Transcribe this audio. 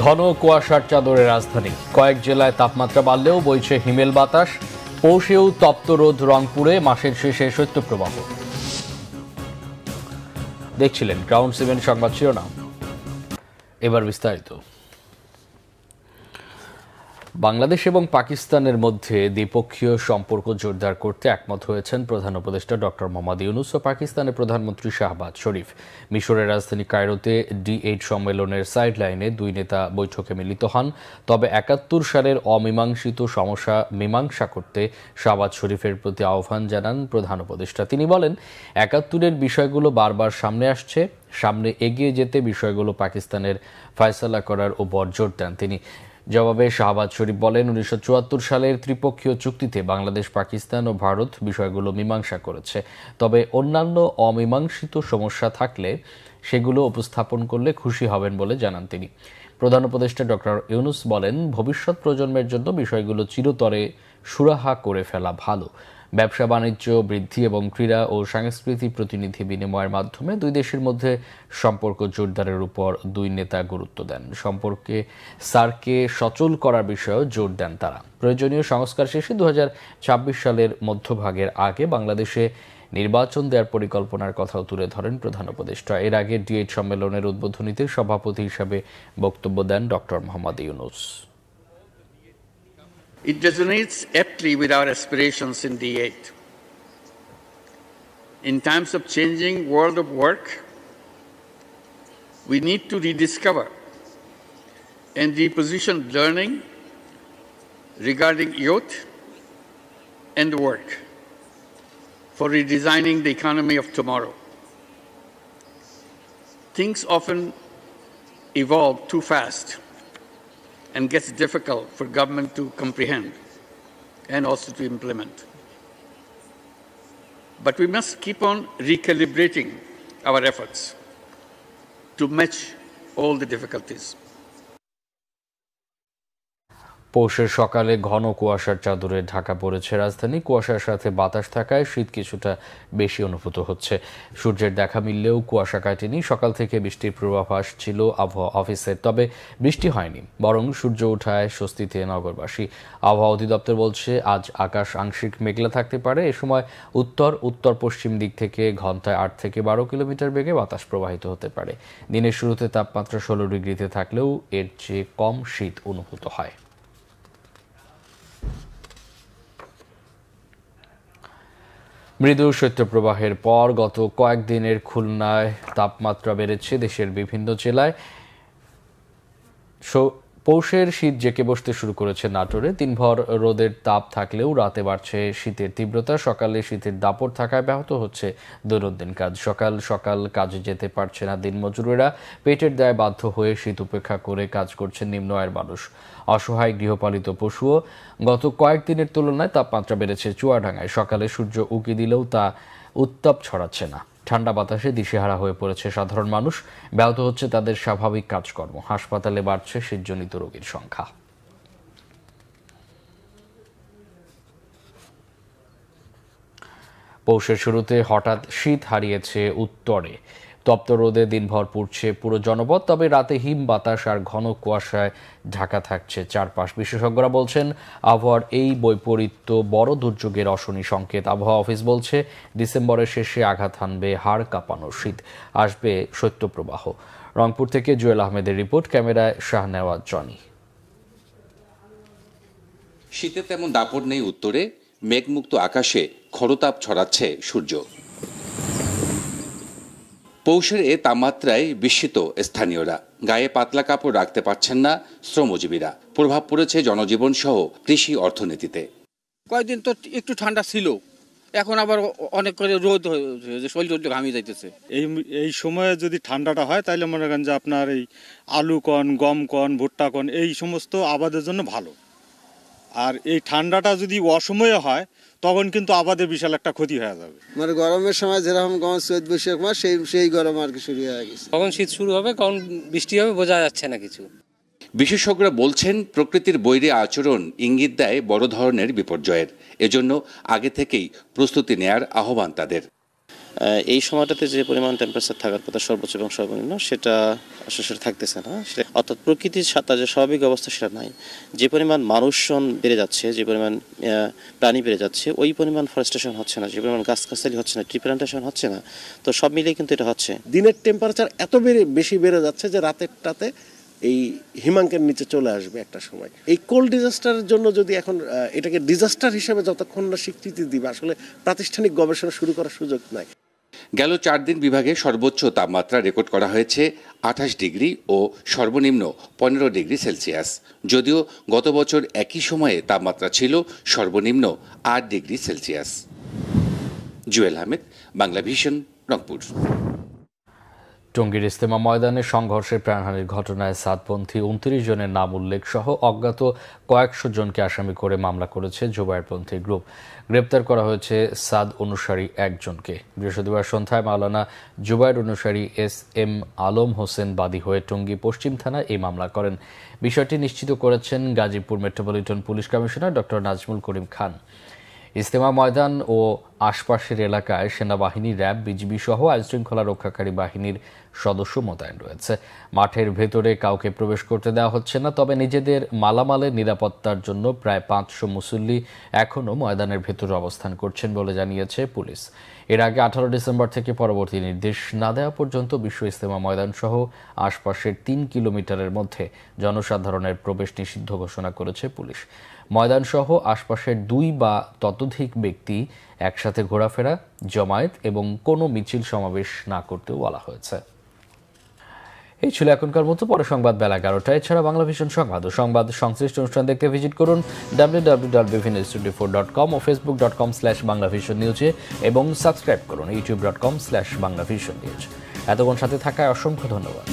ঘন কুয়াশার চাদরে রাজধানী, কয়েক জেলায় তাপমাত্রা বাড়লেও বইছে হিমেল বাতাস। পৌষেও তপ্ত রোদ রংপুরে, মাসের শেষে শৈত্যপ্রবাহ। দেখছিলেন গ্রাউন্ড 7 সংবাদ শিরোনাম, এবার বিস্তারিত। বাংলাদেশ এবং পাকিস্তানের মধ্যে দ্বিপক্ষীয় সম্পর্ক জোরদার করতে একমত হয়েছেন প্রধান উপদেষ্টা ডক্টর মোহাম্মদ ইউনূস ও পাকিস্তানের প্রধানমন্ত্রী শাহবাজ শরীফ। মিশরের রাজধানী কায়রোতে D8 সম্মেলনের সাইডলাইনে দুই নেতা বৈঠকে মিলিত হন। তবে ৭১ সালের অমীমাংসিত সমস্যা মীমাংসা করতে শাহবাজ শরীফের প্রতি আহ্বান জানান প্রধান উপদেষ্টা। তিনি বলেন, ৭১-এর বিষয়গুলো বারবার সামনে আসছে, সামনে এগিয়ে যেতে বিষয়গুলো পাকিস্তানের ফয়সালা করার উপর জোর দেন তিনি। জবাবে শাহবাজ শরীফ বলেন, ১৯৭৪ সালের ত্রিপক্ষীয় চুক্তিতে বাংলাদেশ, পাকিস্তান ও ভারত বিষয়গুলো মীমাংসা করেছে। তবে অন্যান্য অমীমাংসিত সমস্যা থাকলে সেগুলো উপস্থাপন করলে খুশি হবেন বলে জানান তিনি। প্রধান উপদেষ্টা ডক্টর ইউনূস বলেন, ভবিষ্যৎ প্রজন্মের জন্য বিষয়গুলো চিরতরে সুরাহা করে ফেলা ভালো। ব্যবসা বাণিজ্য বৃদ্ধি এবং ক্রীড়া ও সাংস্কৃতিক প্রতিনিধি বিনিময়ের মাধ্যমে দুই দেশের মধ্যে সম্পর্ক জোরদারের উপর দুই নেতা গুরুত্ব দেন। সম্পর্কে সার্ককে সচল করার বিষয়েও জোর দেন তারা। প্রয়োজনীয় সংস্কার শেষে ২০২৬ সালের মধ্যভাগের আগে বাংলাদেশে নির্বাচন দেওয়ার পরিকল্পনার কথাও তুলে ধরেন প্রধান উপদেষ্টা। এর আগে D8 সম্মেলনের উদ্বোধনীতে সভাপতি হিসাবে বক্তব্য দেন doctor Mohammad Yunus. It resonates aptly with our aspirations in D8. In times of changing world of work, we need to rediscover and reposition learning regarding youth and work for redesigning the economy of tomorrow. Things often evolve too fast and gets difficult for government to comprehend and also to implement. But we must keep on recalibrating our efforts to match all the difficulties. পৌষের সকালে ঘন কুয়াশার চাদরে ঢাকা পড়েছে রাজধানী। কুয়াশার সাথে বাতাস থাকায় শীত কিছুটা বেশি অনুভূত হচ্ছে। সূর্যের দেখা মিললেও কুয়াশা কাটেনি। সকাল থেকে বৃষ্টির পূর্বাভাস ছিল আবহাওয়া অফিসের, তবে বৃষ্টি হয়নি, বরং সূর্য ওঠায় স্বস্তিতে নগরবাসী। আবহাওয়া অধিদপ্তর বলছে, আজ আকাশ আংশিক মেঘলা থাকতে পারে। এ সময় উত্তর পশ্চিম দিক থেকে ঘন্টায় ৮ থেকে ১২ কিলোমিটার বেগে বাতাস প্রবাহিত হতে পারে। দিনের শুরুতে তাপমাত্রা ১৬ ডিগ্রিতে থাকলেও এর চেয়ে কম শীত অনুভূত হয়। মৃদু শৈত্যপ্রবাহের পর গত কয়েকদিনের খুলনায় তাপমাত্রা বেড়েছে দেশের বিভিন্ন জেলায়। পৌষের শীত জেঁকে বসতে শুরু করেছে নাটোরে। দিনভর রোদের তাপ থাকলেও রাতে বাড়ছে শীতের তীব্রতা। সকালে শীতের দাপট থাকায় ব্যাহত হচ্ছে দৈনন্দিন কাজ। সকাল সকাল কাজে যেতে পারছে না দিনমজুরেরা। পেটের দায়ে বাধ্য হয়ে শীত উপেক্ষা করে কাজ করছেন নিম্ন আয়ের মানুষ। অসহায় গৃহপালিত পশুও। গত কয়েকদিনের তুলনায় তাপমাত্রা বেড়েছে চুয়াডাঙ্গায়। সকালে সূর্য উঁকি দিলেও তা উত্তাপ ছড়াচ্ছে না। ঠান্ডা বাতাসে দিশেহারা হয়ে পড়েছে সাধারণ মানুষ। ব্যাহত হচ্ছে তাদের স্বাভাবিক কাজকর্ম। হাসপাতালে বাড়ছে শীতজনিত রোগীর সংখ্যা। পৌষের শুরুতে হঠাৎ শীত হারিয়েছে উত্তরে। তপ্ত রোদে দিনভর পুড়ছে পুরো জনপদ, তবে রাতে হিম বাতাস আর ঘন কুয়াশায় ঢাকা থাকছে চারপাশ। বিশেষজ্ঞরা বলছেন, আবহাওয়ার এই বৈপরীত্য বড় দুর্যোগের অশনি সংকেত। আবহাওয়া অফিস বলছে, ডিসেম্বরের শেষে আঘাত হানবে হাড় কাঁপানো শীত, আসবে শৈত্যপ্রবাহ। রংপুর থেকে জুয়েল আহমেদের রিপোর্ট, ক্যামেরায় শাহনেওয়াজ জনি। শীতে তেমন দাপট নেই উত্তরে। মেঘমুক্ত আকাশে খরতাপ ছড়াচ্ছে সূর্য। পৌষের এ তাপমাত্রায় বিস্মিত স্থানীয়রা। গায়ে পাতলা কাপড় রাখতে পারছেন না শ্রমজীবীরা। প্রভাব পড়েছে জনজীবন সহ কৃষি অর্থনীতিতে। কয়েকদিন তো একটু ঠান্ডা ছিল, এখন আবার অনেক করে রোদ হয়েছে, শরীর ঘামিয়ে যাইতেছে। এই সময়ে যদি ঠান্ডাটা হয় তাহলে মনে করেন যে আপনার এই আলু কন, গম কন, ভুট্টা কন এই সমস্ত আবাদের জন্য ভালো। আর এই ঠান্ডাটা যদি অসময়ে হয় তখন কিন্তু আবাদে বিশাল একটা ক্ষতি হয়ে যাবে। মানে গরমের সময় যেরকম গরম, চৈত বৈশাখ মাস সেই গরম আর কি শুরু হয়ে গেছে। কখন শীত শুরু হবে, কখন বৃষ্টি হবে বোঝা যাচ্ছে না কিছু। বিশেষজ্ঞরা বলছেন, প্রকৃতির বৈরী আচরণ ইঙ্গিত দেয় বড় ধরনের বিপর্যয়ের। এজন্য আগে থেকেই প্রস্তুতি নেয়ার আহ্বান তাদের। এই সময়টাতে যে পরিমাণ টেম্পারেচার থাকার কথা সর্বোচ্চ এবং সর্বনিম্ন সেটা আসলে থাকতেছে না, অর্থাৎ প্রকৃতির সাথে যে স্বাভাবিক অবস্থা সেটা নাই। যে পরিমাণ মানুষজন বেড়ে যাচ্ছে, যে পরিমাণ প্রাণী বেড়ে যাচ্ছে, ওই পরিমাণ ফরেস্টেশন হচ্ছে না, যে পরিমাণ গাছগাছালি হচ্ছে না, ট্রি প্ল্যান্টেশন হচ্ছে না, তো সব মিলিয়ে কিন্তু এটা হচ্ছে। দিনের টেম্পারেচার এত বেশি বেড়ে যাচ্ছে যে রাতেরটাতে এই হিমাঙ্কের নিচে চলে আসবে একটা সময়। এই কোল্ড ডিজাস্টারের জন্য যদি এখন এটাকে ডিজাস্টার হিসেবে যতক্ষণ না স্বীকৃতি দিবে, আসলে প্রাতিষ্ঠানিক গবেষণা শুরু করার সুযোগ নাই। গেল 4 দিন বিভাগে সর্বোচ্চ তাপমাত্রা রেকর্ড করা হয়েছে 28 ডিগ্রি ও সর্বনিম্ন 15 ডিগ্রি সেলসিয়াস। যদিও গত বছর একই সময়ে তাপমাত্রা ছিল সর্বনিম্ন 8 degree Celsius. Jewel Ahmed, Bangla vision, Rangpur. টঙ্গীর ইজতেমা ময়দানে সংঘর্ষে প্রাণহানির ঘটনায় সাদপন্থী 29 জনের নাম উল্লেখ সহ অজ্ঞাত কয়েকশো জনকে আসামি করে মামলা করেছে জুবায়েরপন্থী গ্রুপ। গ্রেপ্তার করা হয়েছে সাদ অনুসারী একজনকে। বৃহস্পতিবার সন্ধ্যায় মাওলানা জুবায়ের অনুসারী SM আলম হোসেন বাদী হয়ে টঙ্গী পশ্চিম থানায় এই মামলা করেন। বিষয়টি নিশ্চিত করেছেন Gazipur metropolitan police commissioner doctor Nazmul Karim Khan. Ijtema ময়দান ও আশপাশের এলাকায় সেনাবাহিনী, র্যাব, বিজিবি সহ আইনশৃঙ্খলা রক্ষাকারী বাহিনীর সদস্য মোতায়েন রয়েছে। মাঠের ভেতরে কাউকে প্রবেশ করতে দেওয়া হচ্ছে না, তবে নিজেদের মালামালের নিরাপত্তার জন্য প্রায় 500 মুসল্লি এখনও ময়দানের ভেতরে অবস্থান করছেন বলে জানিয়েছে পুলিশ। এর আগে 18 ডিসেম্বর থেকে পরবর্তী নির্দেশ না দেওয়া পর্যন্ত বিশ্ব ইজতেমা ময়দান সহ আশপাশের 3 কিলোমিটারের মধ্যে জনসাধারণের প্রবেশ নিষিদ্ধ ঘোষণা করেছে পুলিশ। ময়দান সহ আশপাশের 2 বা ততোধিক ব্যক্তি একসাথে ঘোরাফেরা, জমায়েত এবং কোনো মিছিল সমাবেশ না করতেও বলা হয়েছে। এই ছিল এখনকার মতো। পরে সংবাদ বেলা 11টায়। এছাড়া বাংলা ভিশন সংবাদ ও সংবাদ সংশ্লিষ্ট অনুষ্ঠান দেখতে ভিজিট করুন www.bvnews24.com ও facebook.com/banglavisionnews এবং সাবস্ক্রাইব করুন youtube.com/banglavisionnews। এতক্ষণ সাথে থাকায় অসংখ্য ধন্যবাদ।